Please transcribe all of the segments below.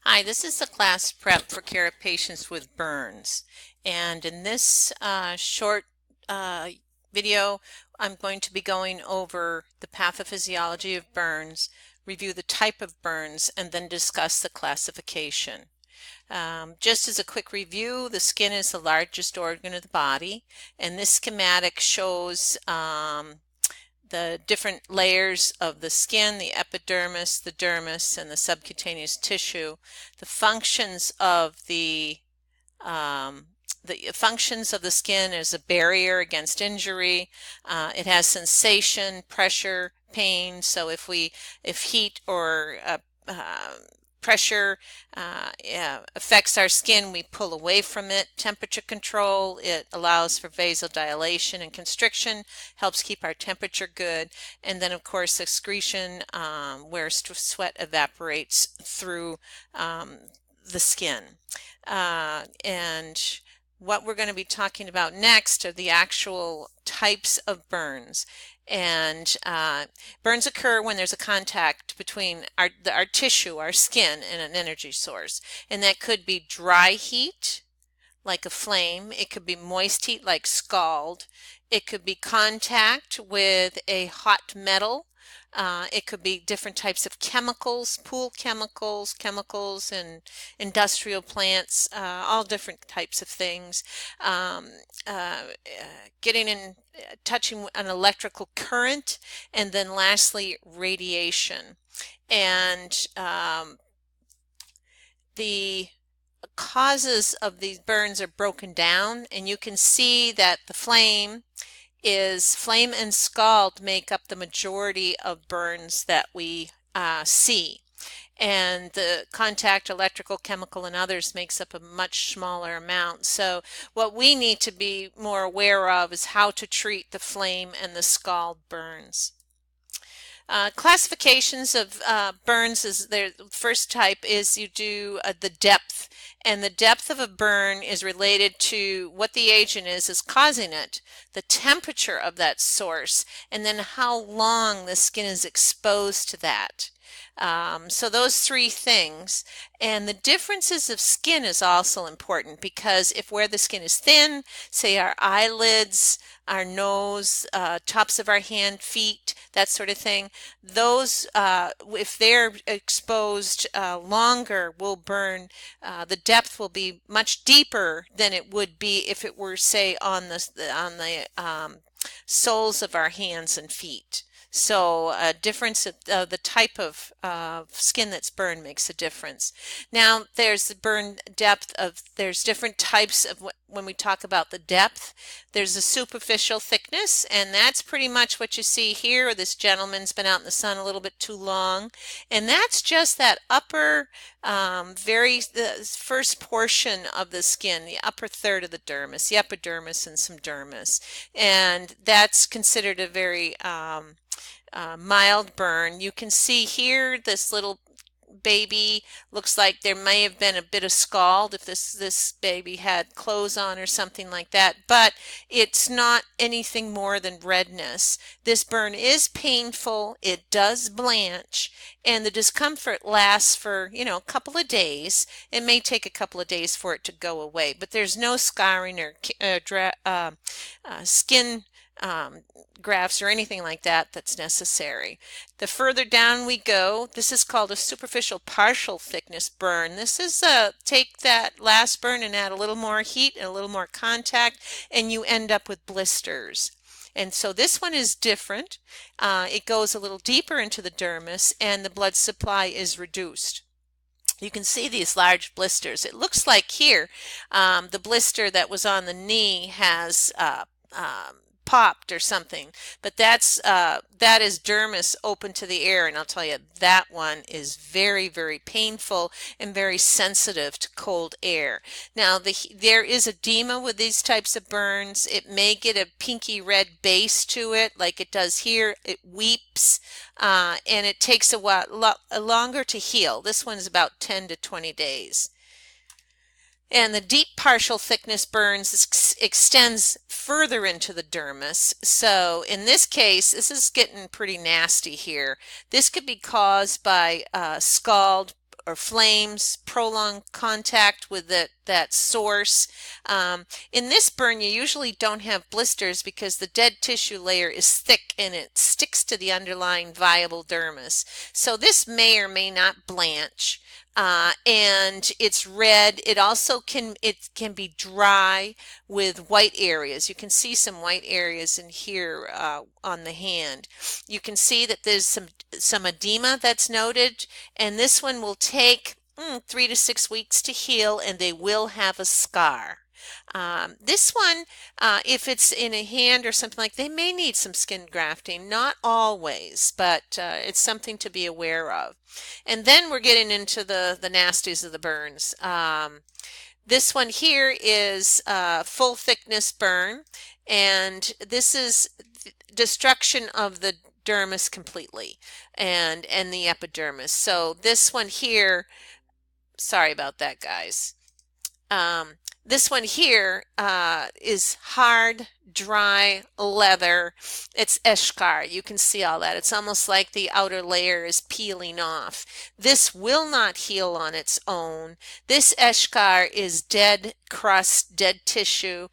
Hi, this is the class prep for care of patients with burns. And in this short uh, video, I'm going to be going over the pathophysiology of burns, review the type of burns, and then discuss the classification. Just as a quick review, the skin is the largest organ of the body, and this schematic shows the different layers of the skin, the epidermis, the dermis, and the subcutaneous tissue, the functions of um, the functions of the skin as a barrier against injury. It has sensation, pressure, pain. So if heat or pressure affects our skin, we pull away from it. Temperature control, it allows for vasodilation and constriction, helps keep our temperature good. And then, of course, excretion, where sweat evaporates through the skin. And what we're going to be talking about next are the actual types of burns. And burns occur when there's a contact between our tissue, our skin, and an energy source. And that could be dry heat, like a flame. It could be moist heat, like scald. It could be contact with a hot metal. It could be different types of chemicals, pool chemicals, chemicals in industrial plants, all different types of things. Um, Getting in, touching an electrical current, and then lastly, radiation. And the causes of these burns are broken down, and you can see that the flame and scald make up the majority of burns that we see. And the contact, electrical, chemical, and others makes up a much smaller amount. So what we need to be more aware of is how to treat the flame and the scald burns. Classifications of burns is the first type is you do the depth, and the depth of a burn is related to what the agent is causing it, the temperature of that source, and then how long the skin is exposed to that. So those three things. And the differences of skin is also important, because if where the skin is thin, say our eyelids, our nose, tops of our hand, feet, that sort of thing, those, if they're exposed longer, will burn. The depth will be much deeper than it would be if it were, say, on the soles of our hands and feet. So a difference of the type of skin that's burned makes a difference. Now there's the burn depth of, there's different types of when we talk about the depth. There's a superficial thickness, and that's pretty much what you see here. This gentleman's been out in the sun a little bit too long, and that's just that upper the first portion of the skin, the upper third of the dermis, the epidermis and some dermis, and that's considered a very mild burn. You can see here this little baby looks like there may have been a bit of scald if this baby had clothes on or something like that, but it's not anything more than redness. This burn is painful, it does blanch, and the discomfort lasts for, a couple of days. It may take a couple of days for it to go away, but there's no scarring or skin grafts or anything like that that's necessary. The further down we go, this is called a superficial partial thickness burn. This is take that last burn and add a little more heat and a little more contact, and you end up with blisters. And so this one is different. It goes a little deeper into the dermis, and the blood supply is reduced. You can see these large blisters. It looks like here the blister that was on the knee has popped or something, but that is dermis open to the air, and I'll tell you that one is very, very painful and very sensitive to cold air. Now there is edema with these types of burns. It may get a pinky red base to it like it does here. It weeps, and it takes a while longer to heal. This one is about 10 to 20 days. And the deep partial thickness burns extends further into the dermis. So in this case, this is getting pretty nasty here. This could be caused by scald or flames, prolonged contact with that source. In this burn, you usually don't have blisters because the dead tissue layer is thick and it sticks to the underlying viable dermis. So this may or may not blanch. And it's red. It can be dry with white areas. You can see some white areas in here on the hand. You can see that there's some edema that's noted, and this one will take 3 to 6 weeks to heal, and they will have a scar. This one, if it's in a hand or something like, they may need some skin grafting, not always, but it's something to be aware of. And then we're getting into the nasties of the burns. This one here is full thickness burn, and this is destruction of the dermis completely and the epidermis. So this one here, sorry about that, guys. This one here is hard, dry leather. It's eschar. You can see all that. It's almost like the outer layer is peeling off. This will not heal on its own. This eschar is dead crust, dead tissue.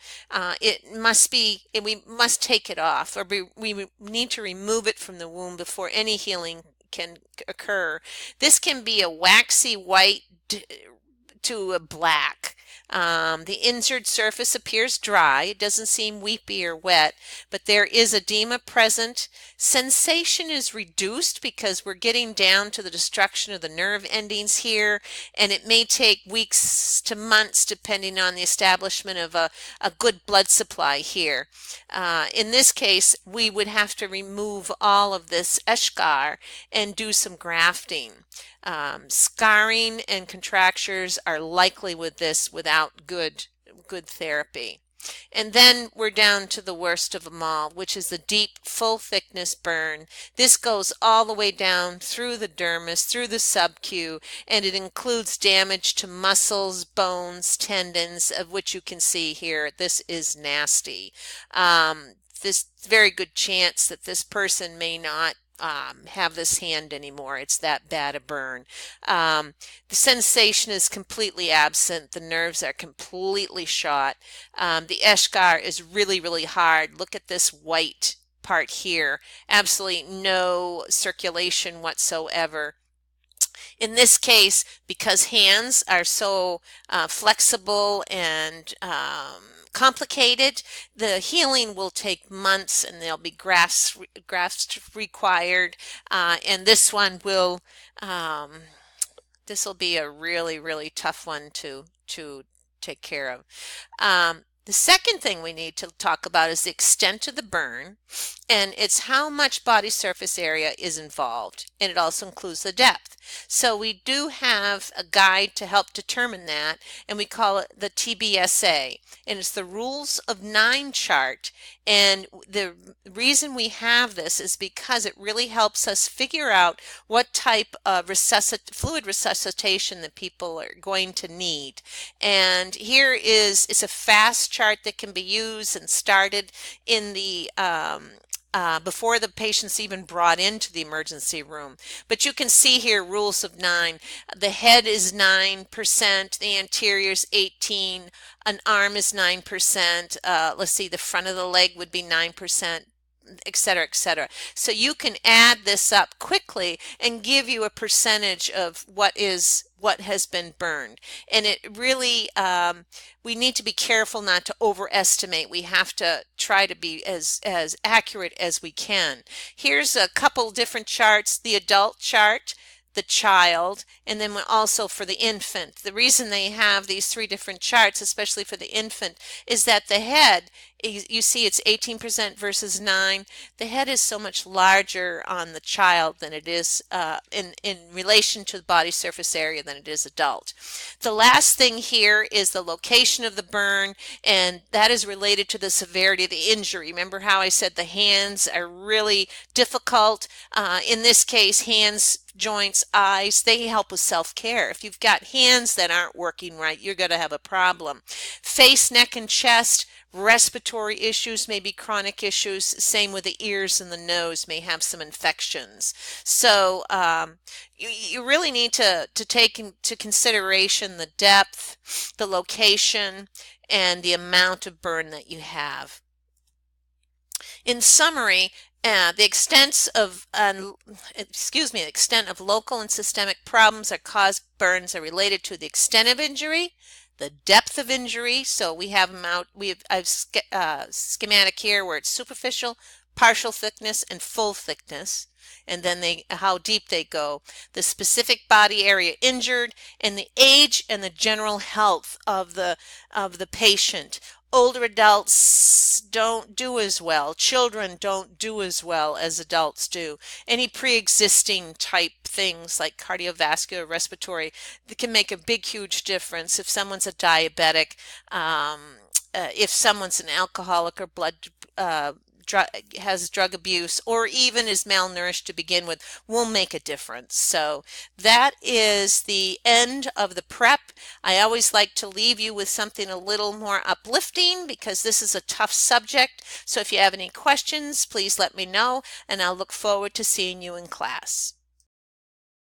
We must take it off, or we need to remove it from the wound before any healing can occur. This can be a waxy white to a black. The injured surface appears dry. It doesn't seem weepy or wet, but there is edema present. Sensation is reduced because we're getting down to the destruction of the nerve endings here, and it may take weeks to months depending on the establishment of a good blood supply here. In this case, we would have to remove all of this eschar and do some grafting. Scarring and contractures are likely with this without good therapy. And then we're down to the worst of them all, which is the deep, full thickness burn. This goes all the way down through the dermis, through the subcu, and it includes damage to muscles, bones, tendons, of which you can see here. This is nasty. This very good chance that this person may not have this hand anymore. It's that bad a burn. The sensation is completely absent. The nerves are completely shot. The eschar is really, really hard. Look at this white part here. Absolutely no circulation whatsoever. In this case, because hands are so flexible and complicated, the healing will take months, and there'll be grafts required, and this one will this will be a really, really tough one to take care of. The second thing we need to talk about is the extent of the burn, and it's how much body surface area is involved, and it also includes the depth. So we do have a guide to help determine that, and we call it the TBSA, and it's the Rules of 9 chart. And the reason we have this is because it really helps us figure out what type of fluid resuscitation that people are going to need. And here it's a fast chart that can be used and started in the before the patient's even brought into the emergency room. But you can see here rules of 9. The head is 9%, the anterior is 18%, an arm is 9%, let's see, the front of the leg would be 9%, etc., etc. So you can add this up quickly and give you a percentage of what has been burned. And it really, we need to be careful not to overestimate. We have to try to be as accurate as we can. Here's a couple different charts: the adult chart, the child, and then also for the infant. The reason they have these 3 different charts, especially for the infant, is that the head, you see it's 18% versus 9. The head is so much larger on the child than it is in relation to the body surface area than it is adult. The last thing here is the location of the burn, and that is related to the severity of the injury. Remember how I said the hands are really difficult? In this case, hands, joints, eyes, they help with self-care. If you've got hands that aren't working right, you're going to have a problem. Face, neck, and chest, Respiratory issues may be chronic issues. Same with the ears and the nose may have some infections. So you really need to take into consideration the depth, the location, and the amount of burn that you have. In summary, the extent of the extent of local and systemic problems that cause burns are related to the extent of injury, the depth of injury. So we have them out. I've schematic here where it's superficial, partial thickness, and full thickness, and then how deep they go. The specific body area injured, and the age and the general health of the patient. Older adults don't do as well. Children don't do as well as adults do. Any pre-existing type things like cardiovascular, respiratory, that can make a big, huge difference. If someone's a diabetic, if someone's an alcoholic or has drug abuse, or even is malnourished to begin with, will make a difference. So that is the end of the prep. I always like to leave you with something a little more uplifting because this is a tough subject. So if you have any questions, please let me know, and I'll look forward to seeing you in class.